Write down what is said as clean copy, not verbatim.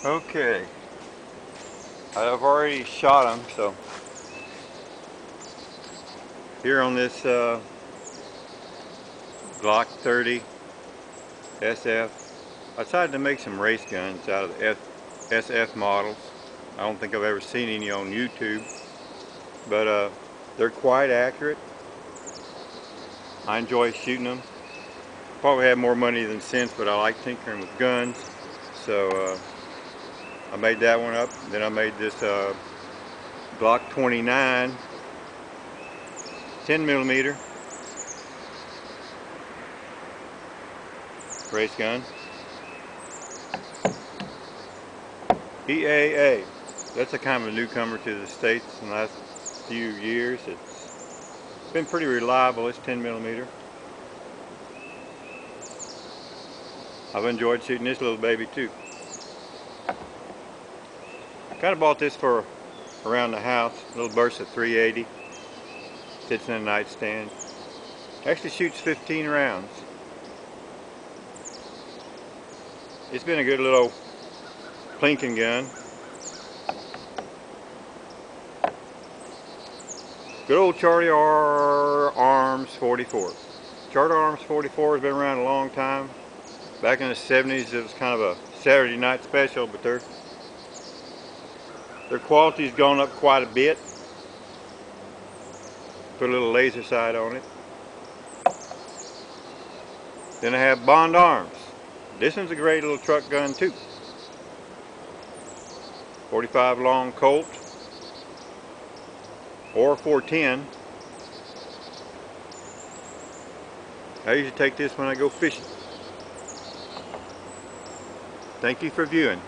Okay, I've already shot them, so here on this Glock 30 SF, I decided to make some race guns out of the SF models. I don't think I've ever seen any on YouTube, but they're quite accurate. I enjoy shooting them. Probably have more money than sense, but I like tinkering with guns, so I made that one up. Then I made this Glock 29 10mm race gun. EAA. That's a kind of a newcomer to the States in the last few years. It's been pretty reliable. It's 10mm. I've enjoyed shooting this little baby too. Kind of bought this for around the house. A little burst of 380. Sits in a nightstand. Actually shoots 15 rounds. It's been a good little plinking gun. Good old Charter Arms 44. Charter Arms 44 has been around a long time. Back in the 70s it was kind of a Saturday night special, but their quality's gone up quite a bit. Put a little laser sight on it. Then I have Bond Arms. This one's a great little truck gun too. 45 long Colt or 410. I usually take this when I go fishing. Thank you for viewing.